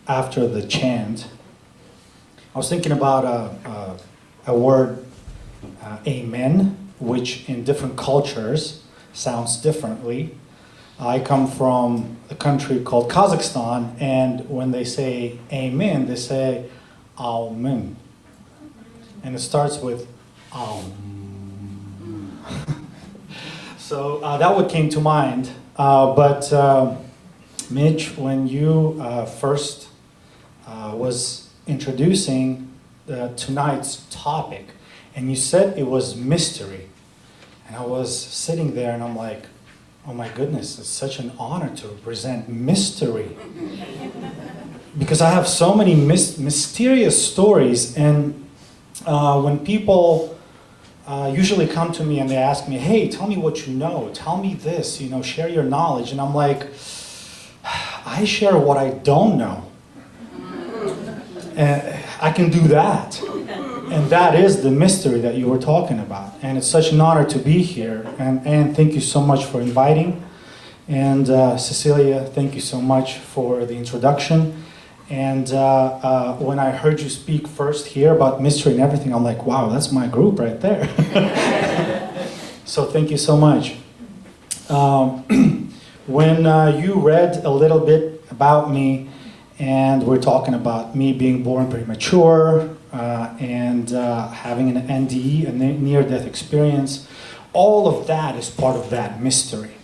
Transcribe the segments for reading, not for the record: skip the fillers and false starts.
after the chant, I was thinking about a word, amen, which in different cultures sounds differently. I come from a country called Kazakhstan, and when they say amen, they say amen. And it starts with So that what came to mind. But Mitch, when you first was introducing tonight's topic, and you said it was mystery, and I was sitting there and I'm like, oh my goodness, it's such an honor to present mystery. Because I have so many mysterious stories, and when people usually come to me and they ask me, hey, tell me what you know, tell me this, share your knowledge, and I'm like, I share what I don't know. And I can do that. And that is the mystery that you were talking about. And it's such an honor to be here. And thank you so much for inviting. And Cecilia, thank you so much for the introduction. And when I heard you speak first here about mystery and everything, I'm like, wow, that's my group right there. So thank you so much. When you read a little bit about me, and we're talking about me being born premature, and having an NDE, a near-death experience, all of that is part of that mystery.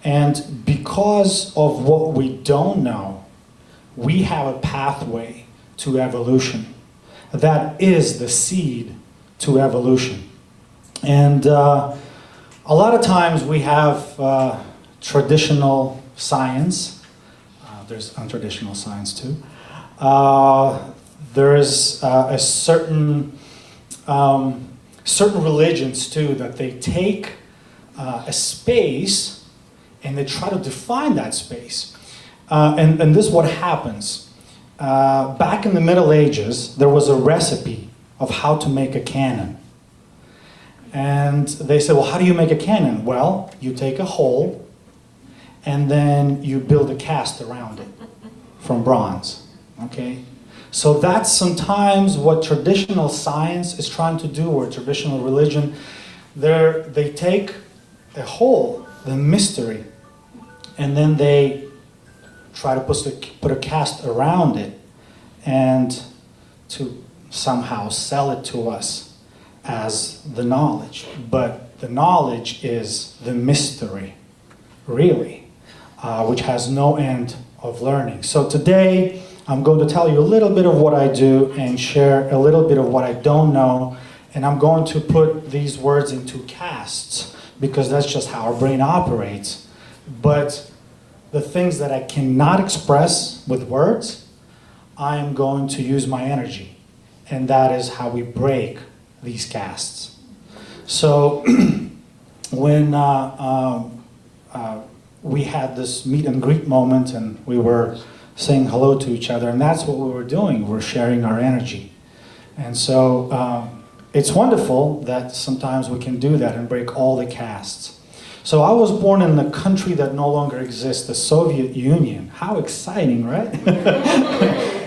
And because of what we don't know, we have a pathway to evolution. That is the seed to evolution. And a lot of times we have traditional science. There's untraditional science too. There is a certain religions too that they take a space and they try to define that space. And this is what happens. Back in the Middle Ages, there was a recipe of how to make a cannon. And they said, well, how do you make a cannon? Well, you take a hole and then you build a cast around it from bronze, okay? So that's sometimes what traditional science is trying to do, or traditional religion. They take a hole, the mystery, and then they try to put a cast around it and to somehow sell it to us as the knowledge. But the knowledge is the mystery, really. Which has no end of learning. So today, I'm going to tell you a little bit of what I do and share a little bit of what I don't know. And I'm going to put these words into casts because that's just how our brain operates. But the things that I cannot express with words, I am going to use my energy. And that is how we break these casts. So when we had this meet and greet moment and we were saying hello to each other, and that's what we were doing. We're sharing our energy. And so it's wonderful that sometimes we can do that and break all the castes. So I was born in a country that no longer exists, the Soviet Union. How exciting, right?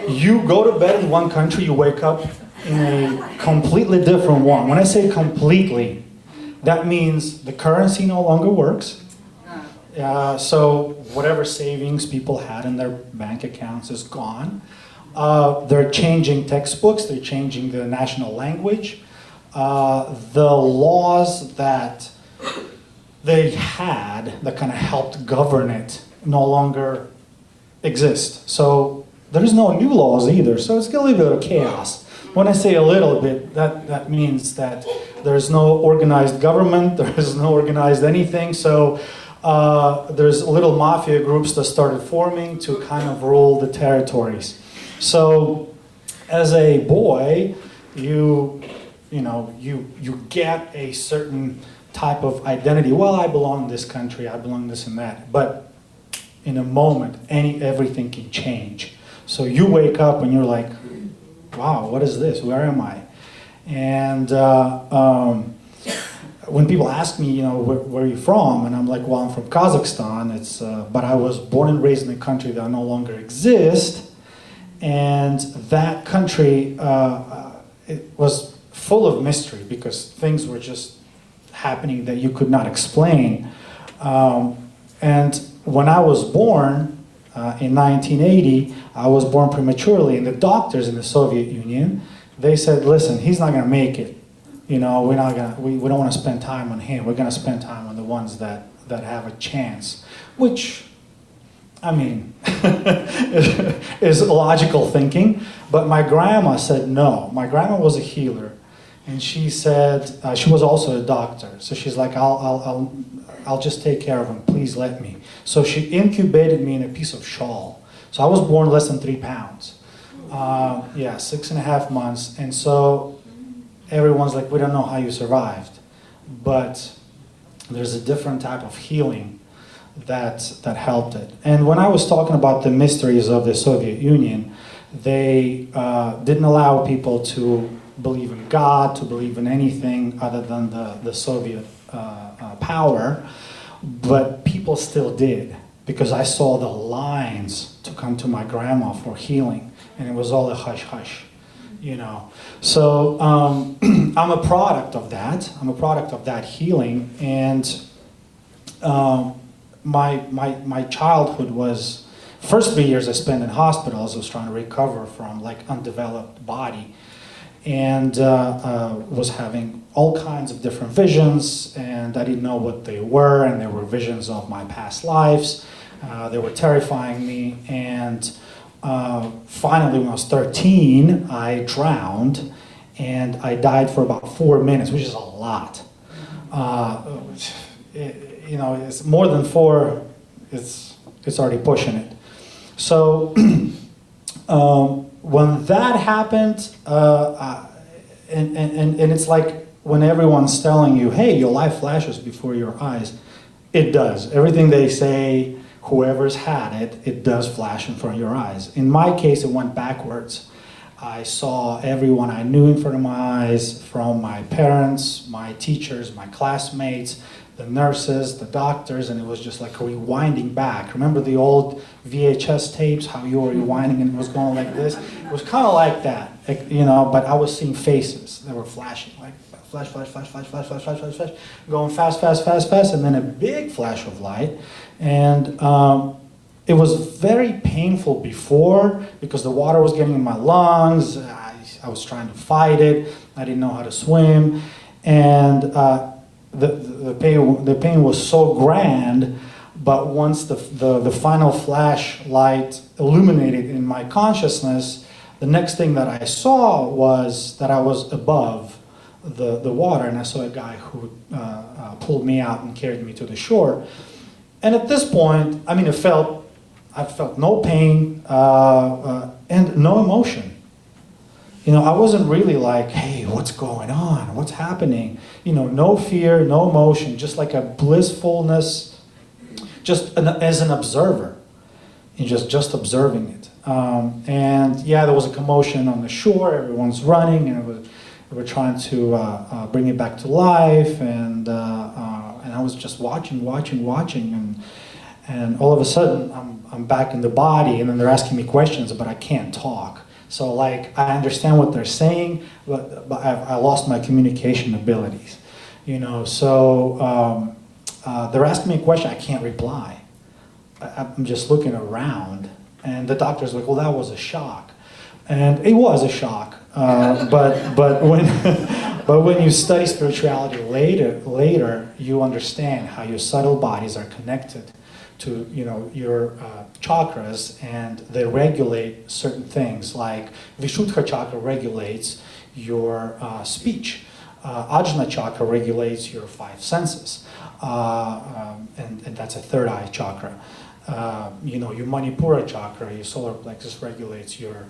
You go to bed in one country, you wake up in a completely different one. When I say completely, that means the currency no longer works. So whatever savings people had in their bank accounts is gone. They're changing textbooks, they're changing the national language. The laws that they had that kind of helped govern it no longer exist. So there's no new laws either, so it's a little bit of chaos. When I say a little bit, that means that there's no organized government, there's no organized anything, so there's little mafia groups that started forming to kind of rule the territories. So as a boy, you get a certain type of identity. Well, I belong in this country, I belong this and that. But in a moment, everything can change. So you wake up and you're like, wow, what is this? Where am I? And when people ask me, where are you from? And I'm like, well, I'm from Kazakhstan. But I was born and raised in a country that no longer exists. And that country, it was full of mystery because things were just happening that you could not explain. And when I was born in 1980, I was born prematurely, and the doctors in the Soviet Union, they said, listen, he's not going to make it. You know, we don't want to spend time on him. We're going to spend time on the ones that have a chance, which, I mean, is logical thinking. But my grandma said no. My grandma was a healer, and she said she was also a doctor. So she's like, I'll just take care of him. Please let me. So she incubated me in a piece of shawl. So I was born less than 3 pounds. Yeah, 6.5 months. And so everyone's like, we don't know how you survived. But there's a different type of healing that helped it. And when I was talking about the mysteries of the Soviet Union, they didn't allow people to believe in God, to believe in anything other than the Soviet power. But people still did, because I saw the lines to come to my grandma for healing, and it was all a hush-hush, you know. So I'm a product of that. I'm a product of that healing, and my childhood was, first 3 years I spent in hospitals. I was trying to recover from like undeveloped body, and was having all kinds of different visions, and I didn't know what they were, and they were visions of my past lives. They were terrifying me, and finally when I was 13, I drowned, and I died for about 4 minutes, which is a lot. You know, it's more than 4, it's already pushing it. So when that happened, and it's like when everyone's telling you, hey, your life flashes before your eyes, it does. Everything they say, whoever's had it, it does flash in front of your eyes. In my case, it went backwards. I saw everyone I knew in front of my eyes, from my parents, my teachers, my classmates, the nurses, the doctors, and it was just like rewinding back. Remember the old VHS tapes, how you were rewinding and it was going like this? It was kind of like that, you know, but I was seeing faces that were flashing, like flash, flash, flash, flash, flash, flash, flash, flash, flash, going fast, fast, fast, fast, and then a big flash of light. And it was very painful before, because the water was getting in my lungs. I was trying to fight it. I didn't know how to swim. And the pain was so grand, but once the final flashlight illuminated in my consciousness, the next thing that I saw was that I was above the water, and I saw a guy who pulled me out and carried me to the shore. And at this point, I mean, I felt no pain and no emotion. You know, I wasn't really like, hey, what's going on? What's happening? You know, no fear, no emotion, just like a blissfulness, just as an observer, and just observing it. And yeah, there was a commotion on the shore. Everyone's running, and we're trying to bring it back to life. And I was just watching, and all of a sudden, I'm back in the body, and then they're asking me questions, but I can't talk. So like, I understand what they're saying, but I lost my communication abilities, you know. So they're asking me a question, I can't reply. I'm just looking around, and the doctor's like, well, that was a shock. And it was a shock, but when you study spirituality later, you understand how your subtle bodies are connected to, you know, your chakras, and they regulate certain things. Like Vishuddha chakra regulates your speech. Ajna chakra regulates your 5 senses, and that's a third eye chakra. You know, your Manipura chakra, your solar plexus, regulates your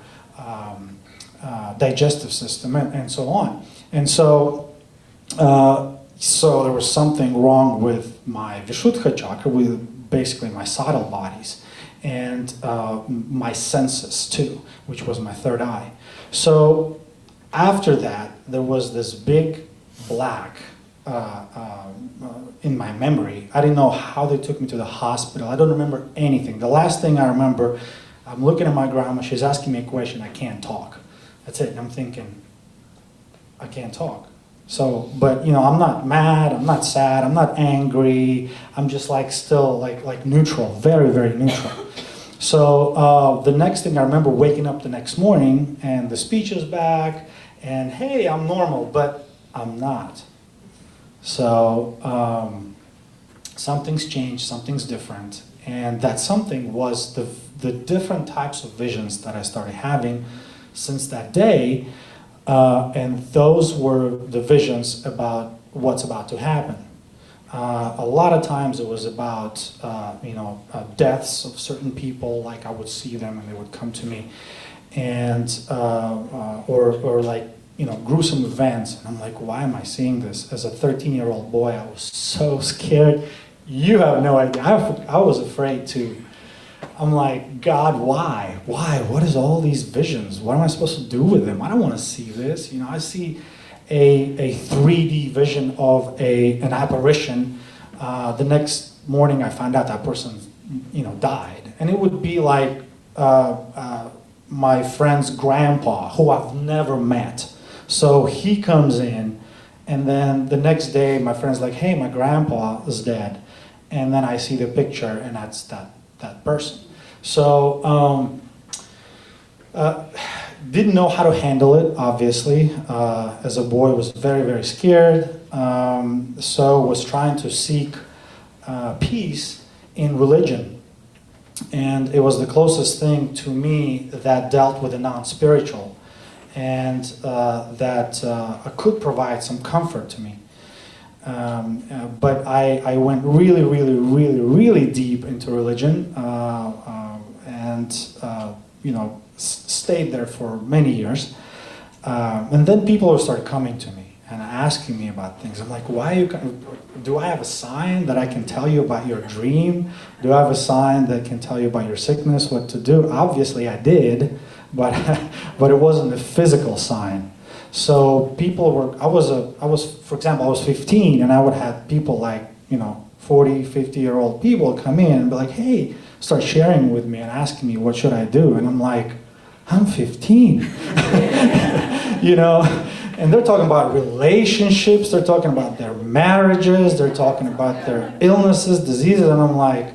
digestive system, and so on. And so there was something wrong with my Vishuddha chakra, with basically my subtle bodies, and my senses too, which was my third eye. So after that, there was this big black in my memory. I didn't know how they took me to the hospital. I don't remember anything. The last thing I remember, I'm looking at my grandma, she's asking me a question, I can't talk. That's it. And I'm thinking, I can't talk. So, but I'm not mad, I'm not sad, I'm not angry, I'm just like still like neutral, very, very neutral. So the next thing I remember waking up the next morning and the speech is back and hey, I'm normal, but I'm not. So something's changed, something's different. And that something was the different types of visions that I started having since that day. And those were the visions about what's about to happen. A lot of times it was about, deaths of certain people, like I would see them and they would come to me. And, or like, gruesome events. And I'm like, why am I seeing this? As a 13-year-old boy, I was so scared. You have no idea. I was afraid too. I'm like, God, why? Why? What is all these visions? What am I supposed to do with them? I don't want to see this. I see a 3D vision of an apparition. The next morning, I found out that person, died. And it would be like my friend's grandpa, who I've never met. So he comes in, and then the next day, my friend's like, hey, my grandpa is dead. And then I see the picture, and that's that person. So didn't know how to handle it, obviously. As a boy, was very, very scared. So was trying to seek peace in religion. And it was the closest thing to me that dealt with the non-spiritual and that could provide some comfort to me. But I went really, really, really, really deep into religion and stayed there for many years. And then people started coming to me and asking me about things. I'm like, do I have a sign that I can tell you about your dream? Do I have a sign that can tell you about your sickness, what to do? Obviously I did, but it wasn't a physical sign. So people for example, I was 15 and I would have people like, 40, 50-year-old people come in and be like, hey, start sharing with me and asking me what should I do? And I'm like, I'm 15. And they're talking about relationships, they're talking about their marriages, they're talking about their illnesses, diseases, and I'm like,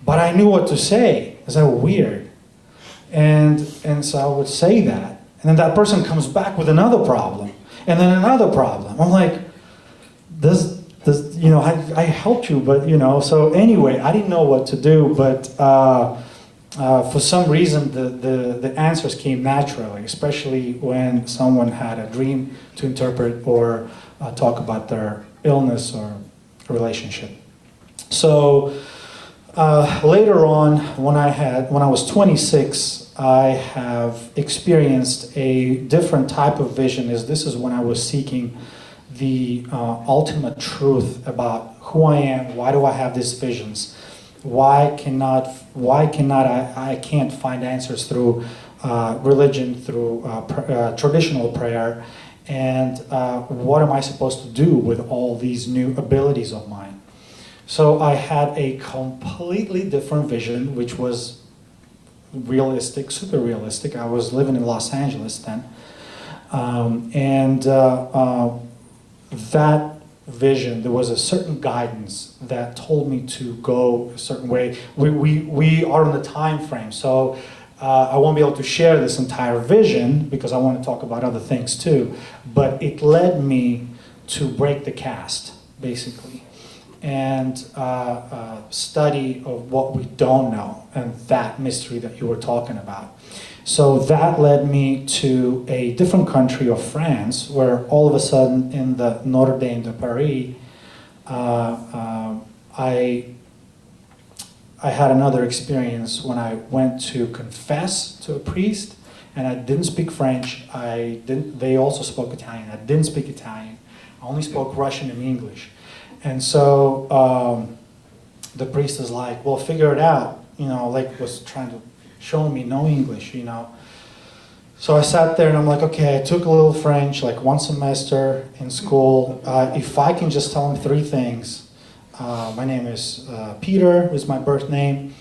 but I knew what to say. Is that weird? And so I would say that. And then that person comes back with another problem, and then another problem. I'm like, I helped you, but so anyway, I didn't know what to do, but for some reason the answers came naturally, especially when someone had a dream to interpret or talk about their illness or relationship. So later on, when I was 26, I have experienced a different type of vision. This is when I was seeking the ultimate truth about who I am. Why do I have these visions? Why I can't find answers through religion, through traditional prayer, and what am I supposed to do with all these new abilities of mine? So I had a completely different vision, which was realistic, super realistic. I was living in Los Angeles then. That vision, there was a certain guidance that told me to go a certain way. We are on the time frame, so I won't be able to share this entire vision because I want to talk about other things too, but it led me to break the cast, basically, and study of what we don't know, and that mystery that you were talking about. So that led me to a different country of France, where all of a sudden in the Notre Dame de Paris, I had another experience when I went to confess to a priest, and I didn't speak French. They also spoke Italian. I didn't speak Italian. I only spoke Russian and English. And so the priest is like, well, figure it out, was trying to show me no English, So I sat there and I'm like, okay, I took a little French, like one semester in school. If I can just tell him three things, my name is Peter, is my birth name.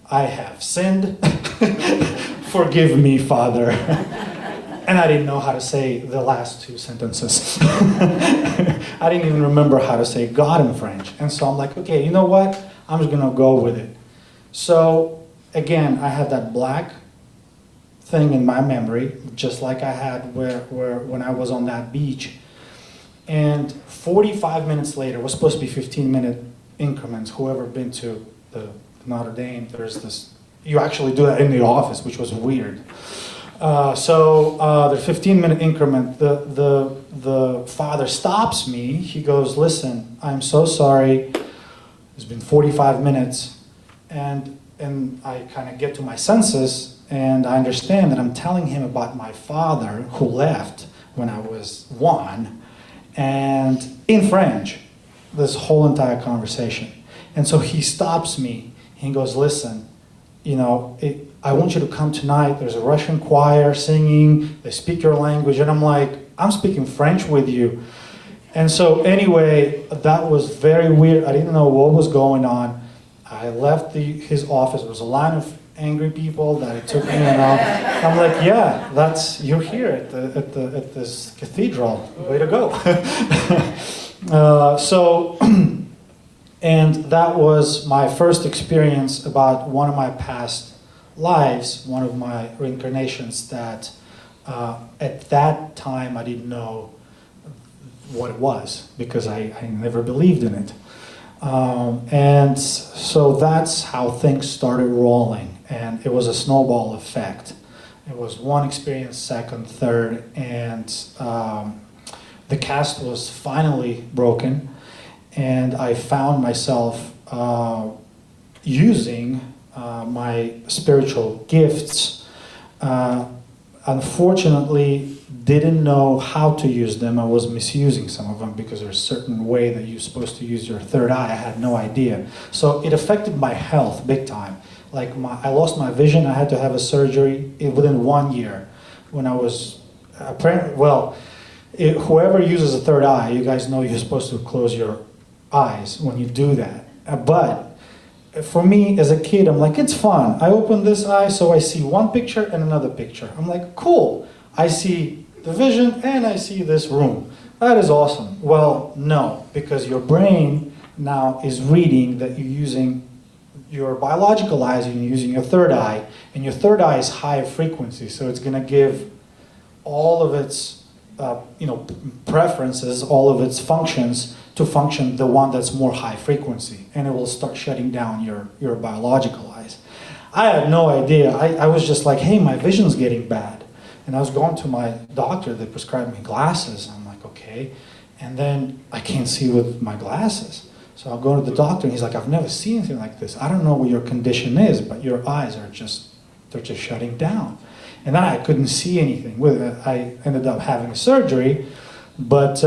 I have sinned. Forgive me, Father. And I didn't know how to say the last two sentences. I didn't even remember how to say God in French. And so I'm like, okay, you know what? I'm just going to go with it. So again, I had that black thing in my memory, just like I had when I was on that beach. And 45 minutes later, it was supposed to be 15-minute increments. Whoever been to the Notre Dame, there's this, you actually do that in the office, which was weird. So the 15-minute increment, the father stops me. He goes, listen, I'm so sorry. It's been 45 minutes. And I kind of get to my senses, and I understand that I'm telling him about my father who left when I was 1, and in French, this whole entire conversation. And so he stops me. He goes, listen, you know, I want you to come tonight. There's a Russian choir singing. They speak your language. And I'm like, I'm speaking French with you. And so anyway, that was very weird. I didn't know what was going on. I left his office. There was a line of angry people that it took me and I'm like, yeah, you're here at this cathedral. Way to go. And that was my first experience about one of my past lives, one of my reincarnations that at that time I didn't know what it was because I never believed in it. And so that's how things started rolling. And it was a snowball effect. It was one experience, second, third, and the cast was finally broken. And I found myself using my spiritual gifts. Unfortunately, didn't know how to use them. I was misusing some of them because there's a certain way that you're supposed to use your third eye. I had no idea. So it affected my health big time. Like I lost my vision. I had to have a surgery within 1 year. When I was whoever uses a third eye, you guys know you're supposed to close your eyes when you do that. But for me as a kid, I'm like, it's fun. I open this eye so I see one picture and another picture. I'm like, cool. I see the vision and I see this room. That is awesome. Well, no, because your brain now is reading that you're using your biological eyes, you're using your third eye, and your third eye is high frequency, so it's going to give all of its preferences, all of its functions to function the one that's more high frequency, and it will start shutting down your biological eyes. I had no idea. I was just like, hey, my vision's getting bad. And I was going to my doctor, they prescribed me glasses. I'm like, okay. And then I can't see with my glasses. So I'll go to the doctor and he's like, I've never seen anything like this. I don't know what your condition is, but your eyes are they're just shutting down. And then I couldn't see anything with it. I ended up having a surgery, but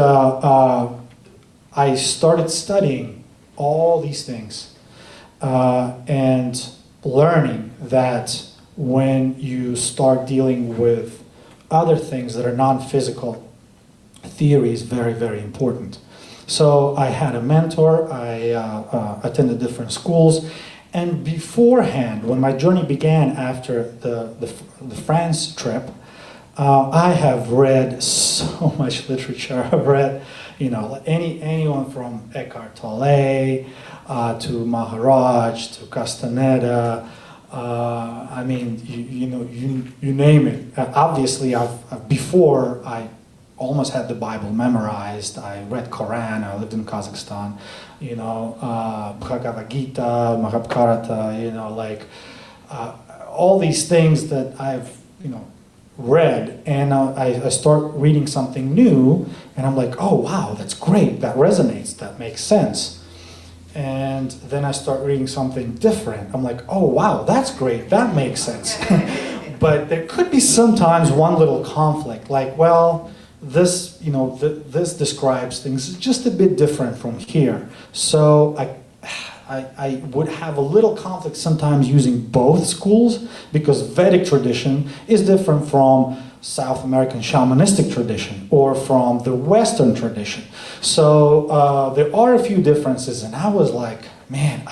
I started studying all these things and learning that when you start dealing with other things that are non-physical, theory is very, very important. So I had a mentor, I attended different schools, and beforehand, when my journey began after the France trip, I have read so much literature. I've read, anyone from Eckhart Tolle to Maharaj to Castaneda. I mean, you name it. Obviously, before I almost had the Bible memorized. I read Quran. I lived in Kazakhstan. Bhagavad Gita, Mahabharata. All these things that I've read, and I start reading something new, and I'm like, oh wow, that's great. That resonates. That makes sense. And then I start reading something different. I'm like, oh wow, that's great. That makes sense. But there could be sometimes one little conflict, like, well, this, this describes things just a bit different from here. So I would have a little conflict sometimes using both schools, because Vedic tradition is different from South American shamanistic tradition or from the Western tradition. So there are a few differences, and I was like, man,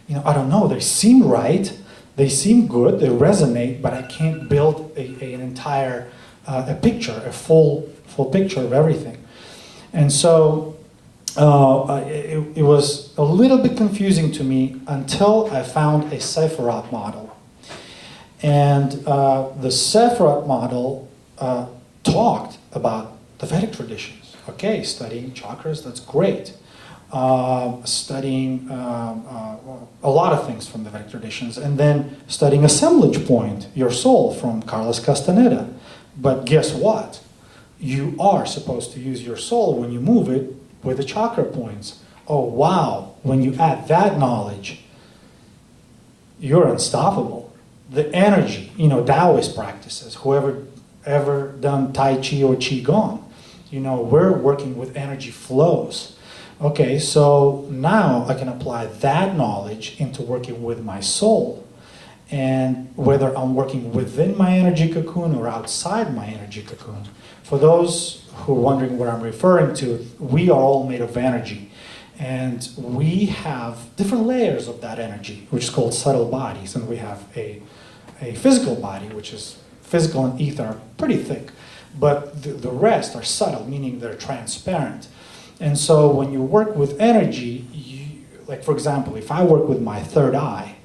I don't know, they seem right, they seem good, they resonate, but I can't build an entire a picture, a full picture of everything. And so it was a little bit confusing to me until I found a Sefirot model. And the Sefirot model talked about the Vedic traditions. Okay, studying chakras, that's great. Studying a lot of things from the Vedic traditions, and then studying assemblage point, your soul, from Carlos Castaneda. But guess what? You are supposed to use your soul when you move it with the chakra points. Oh wow, when you add that knowledge, you're unstoppable. The energy, Taoist practices, whoever ever done Tai Chi or Qigong, we're working with energy flows. Okay, so now I can apply that knowledge into working with my soul. And whether I'm working within my energy cocoon or outside my energy cocoon. For those who are wondering what I'm referring to, we are all made of energy. And we have different layers of that energy, which is called subtle bodies. And we have a physical body, which is physical and ether are pretty thick. But the rest are subtle, meaning they're transparent. And so when you work with energy, like for example, if I work with my third eye,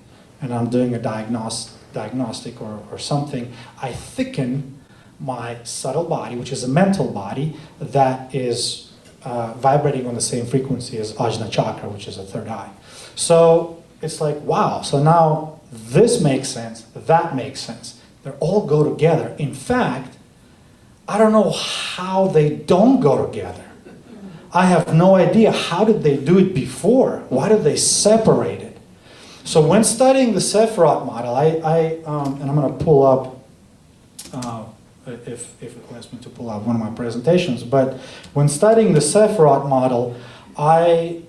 and I'm doing a diagnostic or something, I thicken my subtle body, which is a mental body, that is vibrating on the same frequency as Ajna Chakra, which is a third eye. So it's like, wow, so now this makes sense, that makes sense. They all go together. In fact, I don't know how they don't go together. I have no idea. How did they do it before? Why did they separate it? So when studying the Sefirot model, and I'm going to pull up, if it lets me to pull out one of my presentations, but when studying the Sefirot model, I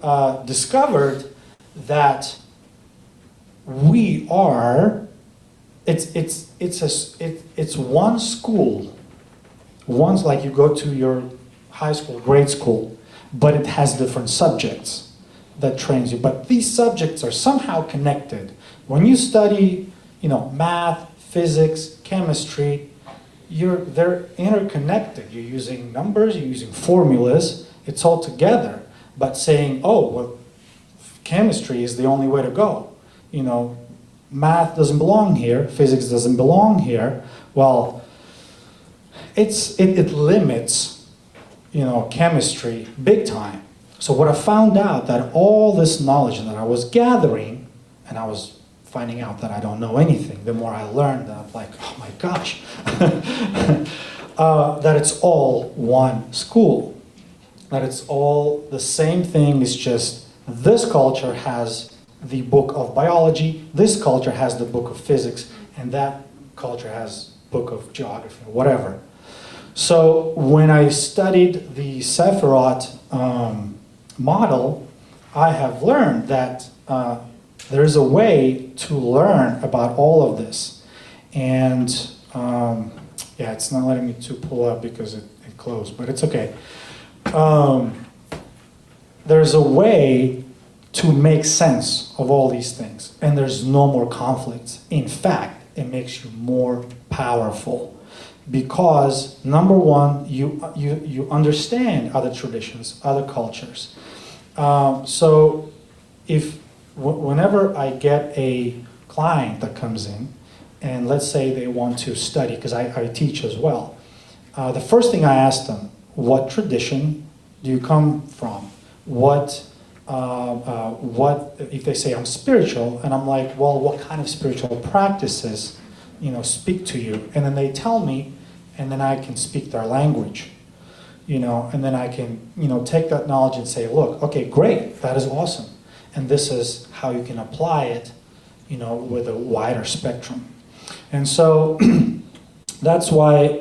discovered that we are, it's one school. One's like you go to your high school, grade school, but it has different subjects that trains you. But these subjects are somehow connected. When you study, math, physics, chemistry, they're interconnected. You're using numbers, you're using formulas, it's all together. But saying, oh, well, chemistry is the only way to go. Math doesn't belong here, physics doesn't belong here. Well, it limits, chemistry big time. So what I found out that all this knowledge that I was gathering, and I was finding out that I don't know anything, the more I learned, that I'm like, oh my gosh, that it's all one school. That it's all the same thing, it's just this culture has the book of biology, this culture has the book of physics, and that culture has book of geography, whatever. So when I studied the Sefirot model, I have learned that there is a way to learn about all of this. And yeah, it's not letting me to pull up because it closed, but it's okay. There's a way to make sense of all these things, and there's no more conflicts. In fact, it makes you more powerful. Because number one, you understand other traditions, other cultures. So whenever I get a client that comes in, and let's say they want to study, because I teach as well, the first thing I ask them, what tradition do you come from? What if they say I'm spiritual, and I'm like, well, what kind of spiritual practices speak to you? And then they tell me, and then I can speak their language, and then I can, take that knowledge and say, look, okay, great, that is awesome. And this is how you can apply it, with a wider spectrum. And so that's why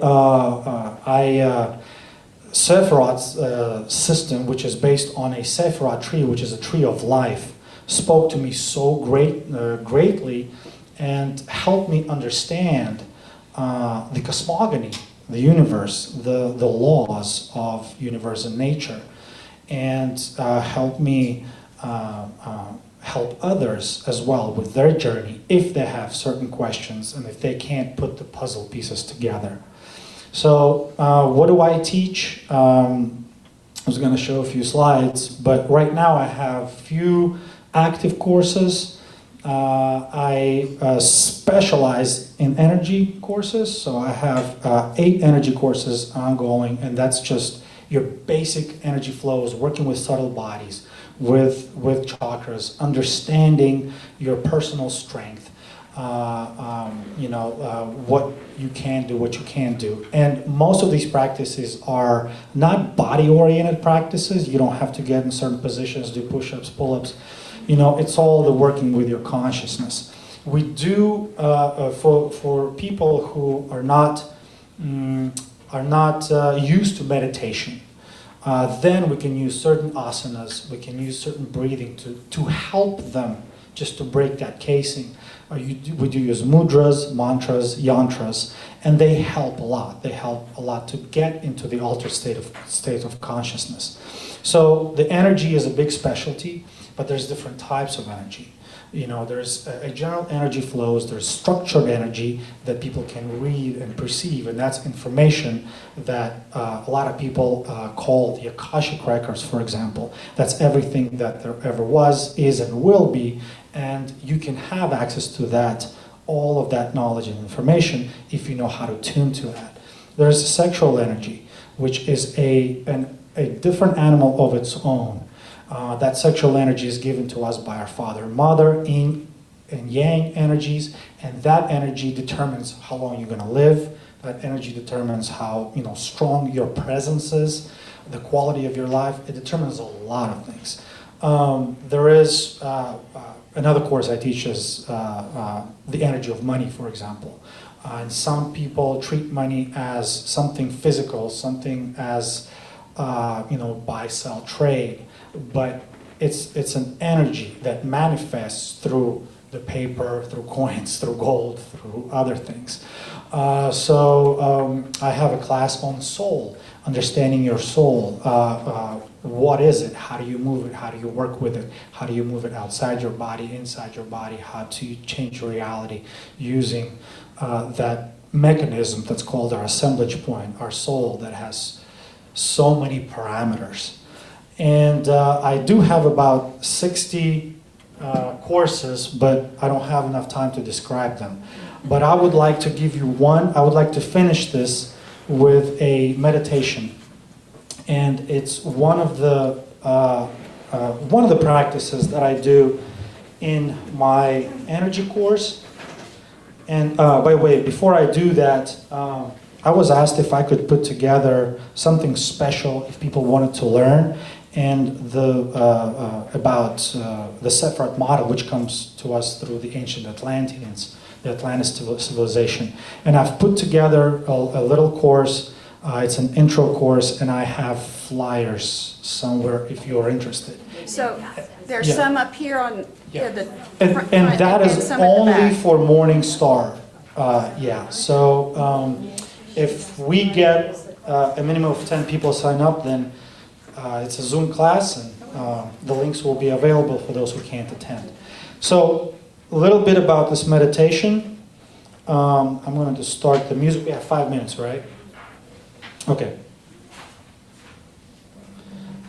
Sefirot's system, which is based on a Sefirot tree, which is a tree of life, spoke to me so greatly and helped me understand the cosmogony, the universe, the laws of universe and nature, and helped me help others as well with their journey if they have certain questions and if they can't put the puzzle pieces together. So what do I teach? I was going to show a few slides, but right now I have few active courses. I specialize in energy courses, so I have 8 energy courses ongoing, and that's just your basic energy flows, working with subtle bodies, with chakras, understanding your personal strength, what you can do, what you can't do. And most of these practices are not body-oriented practices. You don't have to get in certain positions, do push-ups, pull-ups. It's all the working with your consciousness. We do, for people who are not used to meditation, then we can use certain asanas, we can use certain breathing to help them just to break that casing. We do use mudras, mantras, yantras, and they help a lot. They help a lot to get into the altered state of consciousness. So the energy is a big specialty, but there's different types of energy. There's a general energy flows, there's structured energy that people can read and perceive, and that's information that a lot of people call the Akashic records, for example. That's everything that there ever was, is, and will be, and you can have access to that, all of that knowledge and information, if you know how to tune to that. There's sexual energy, which is a different animal of its own. That sexual energy is given to us by our father and mother, yin and yang energies, and that energy determines how long you're going to live. That energy determines how strong your presence is, the quality of your life. It determines a lot of things. There is another course I teach is the energy of money, for example. And some people treat money as something physical, something as buy, sell, trade. But it's an energy that manifests through the paper, through coins, through gold, through other things. So I have a class on soul, understanding your soul. What is it? How do you move it? How do you work with it? How do you move it outside your body, inside your body? How to change your reality using that mechanism that's called our assemblage point, our soul, that has so many parameters. And I do have about 60 courses, but I don't have enough time to describe them. But I would like to give you one. I would like to finish this with a meditation, and it's one of the practices that I do in my energy course. And by the way, before I do that, I was asked if I could put together something special if people wanted to learn, and about the Sefirot model, which comes to us through the ancient Atlanteans, the Atlantis civilization. And I've put together a little course. It's an intro course, and I have flyers somewhere if you're interested. So there's some up here on the front, and that is some at the only back. for Morning Star. So if we get a minimum of 10 people sign up, then it's a Zoom class, and the links will be available for those who can't attend. So a little bit about this meditation. I'm going to start the music. We have 5 minutes, right? Okay.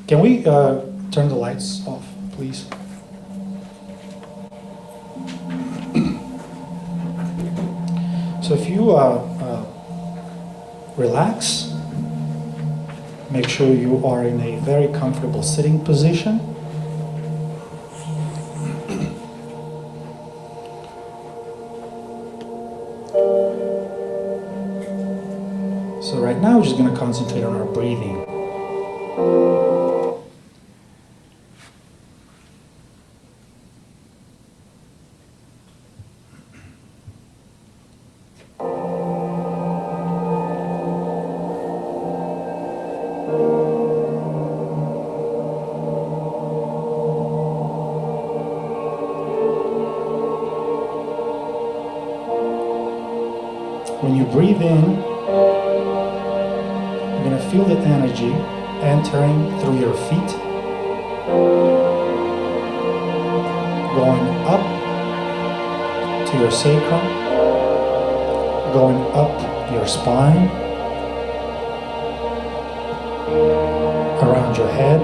Can we turn the lights off, please? So if you relax, make sure you are in a very comfortable sitting position. So right now we're just going to concentrate on our breathing. When you breathe in, you're going to feel the energy entering through your feet. going up to your sacrum, going up your spine, around your head,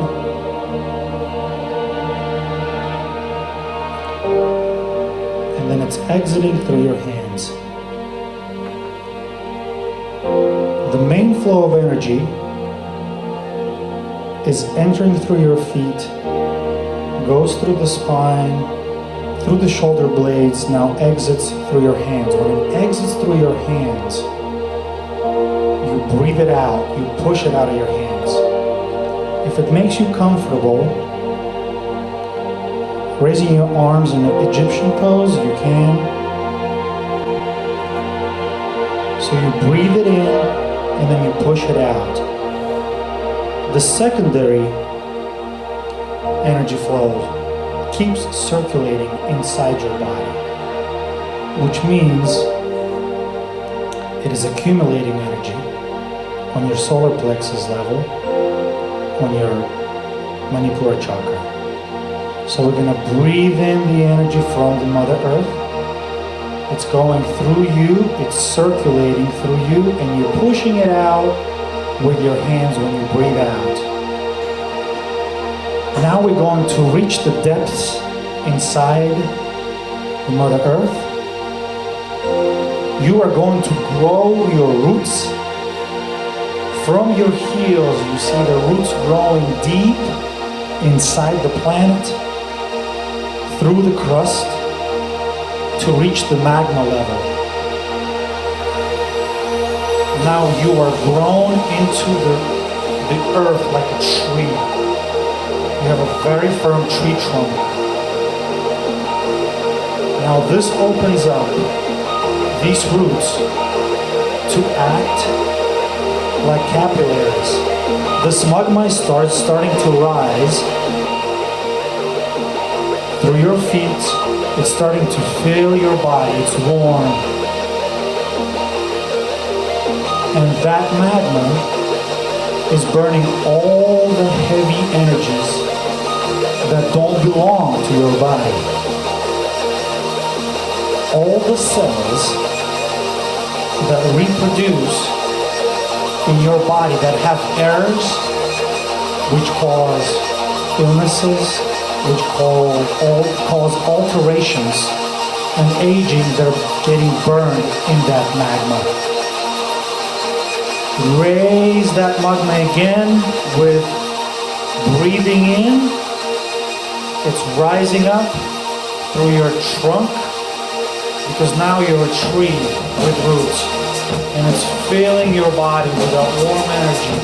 and then it's exiting through your hands. The main flow of energy is entering through your feet, goes through the spine, through the shoulder blades, now exits through your hands. When it exits through your hands, you breathe it out, you push it out of your hands. If it makes you comfortable, raising your arms in the Egyptian pose, you can. So you breathe it in, and then you push it out. The secondary energy flow keeps circulating inside your body, which means it is accumulating energy on your solar plexus level, on your manipura chakra. So we're going to breathe in the energy from the Mother Earth. It's going through you, it's circulating through you, and you're pushing it out with your hands when you breathe out. Now we're going to reach the depths inside the Mother Earth. You are going to grow your roots. From your heels, you see the roots growing deep inside the planet, through the crust, to reach the magma level. Now you are grown into the earth like a tree. You have a very firm tree trunk. Now this opens up these roots to act like capillaries. The smegma starts starting to rise through your feet. It's starting to fill your body. It's warm. And that magma is burning all the heavy energies that don't belong to your body. All the cells that reproduce in your body that have errors, which cause illnesses, which cause alterations and aging, they're getting burned in that magma. Raise that magma again with breathing in. It's rising up through your trunk, because now you're a tree with roots, and it's filling your body with that warm energy.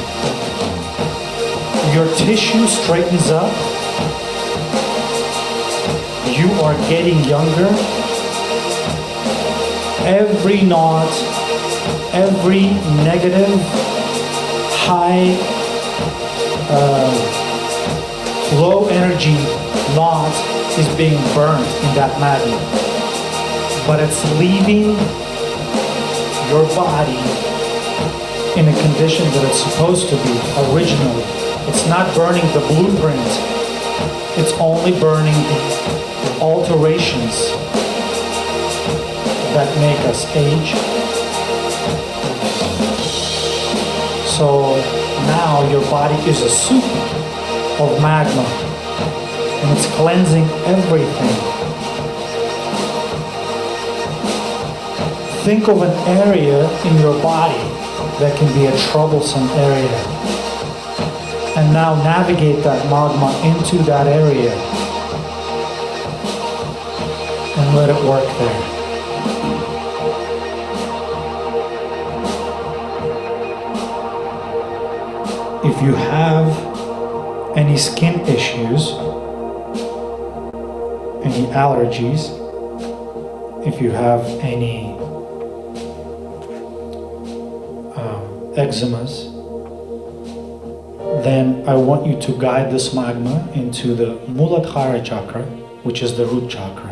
Your tissue straightens up. You are getting younger. Every knot, every negative, high, low energy knot is being burnt in that magma. But it's leaving your body in a condition that it's supposed to be originally. It's not burning the blueprint. It's only burning the alterations that make us age. So now your body is a soup of magma, and it's cleansing everything. Think of an area in your body that can be a troublesome area, and now navigate that magma into that area and let it work there. If you have any skin issues, any allergies, if you have any eczemas, then I want you to guide this magma into the Muladhara chakra, which is the root chakra.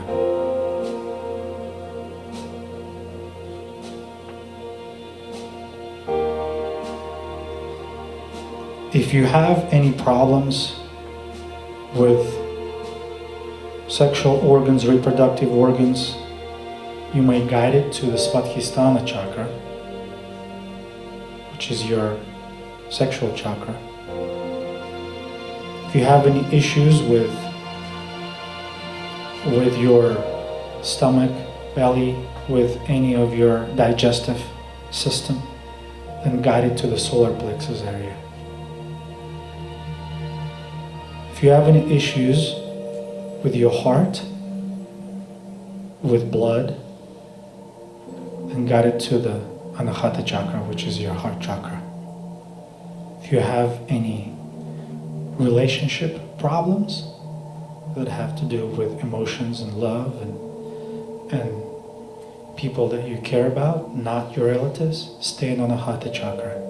If you have any problems with sexual organs, reproductive organs, you may guide it to the Svadhisthana chakra, which is your sexual chakra. If you have any issues with your stomach, belly, with any of your digestive system, then guide it to the solar plexus area. If you have any issues with your heart, with blood, then guide it to the Anahata chakra, which is your heart chakra. If you have any relationship problems that have to do with emotions and love and people that you care about, not your relatives, stay in Anahata chakra,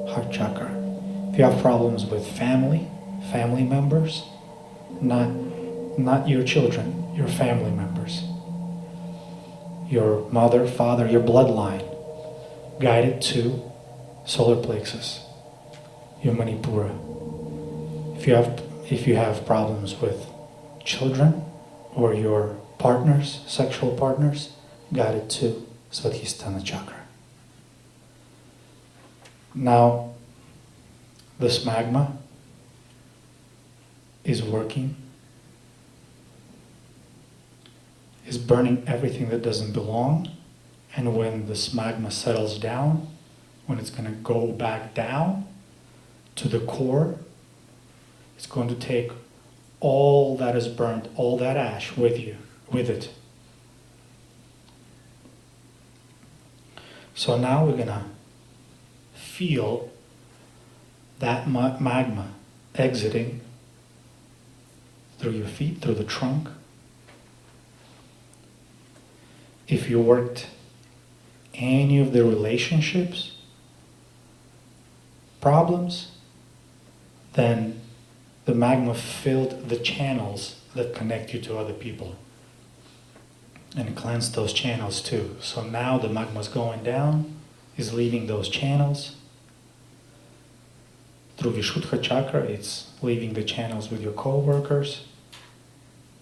heart chakra. If you have problems with family members, not your children, your family members, your mother, father, your bloodline, guide it to solar plexus, your Manipura. If you have problems with children or your partners, sexual partners, guide it to Svadhisthana chakra. Now, this magma is working, is burning everything that doesn't belong, and when this magma settles down, when it's going to go back down to the core, it's going to take all that is burnt, all that ash with it. So now we're going to feel that magma exiting through your feet, through the trunk. If you worked any of the relationships, problems, then the magma filled the channels that connect you to other people and cleansed those channels too. So now the magma's going down, is leaving those channels. Through Vishuddha chakra, it's leaving the channels with your co-workers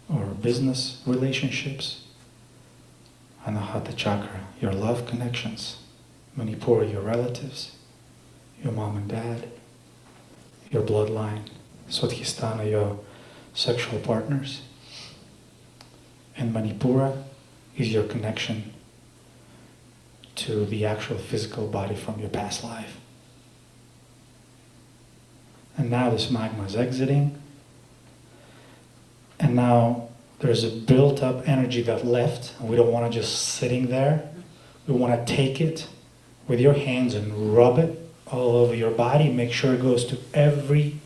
or business relationships. Anahata chakra, your love connections. Manipura, your relatives, your mom and dad, your bloodline. Svadhisthana, your sexual partners. And Manipura is your connection to the actual physical body from your past life. And now this magma is exiting. And now there's a built-up energy that left, and we don't want to just sitting there. We want to take it with your hands and rub it all over your body. Make sure it goes to every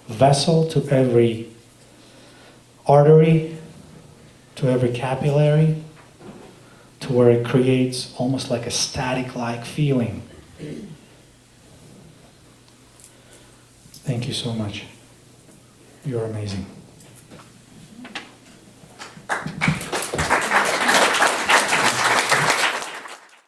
vessel, to every artery, to every capillary, to where it creates almost like a static-like feeling. Thank you so much. You're amazing.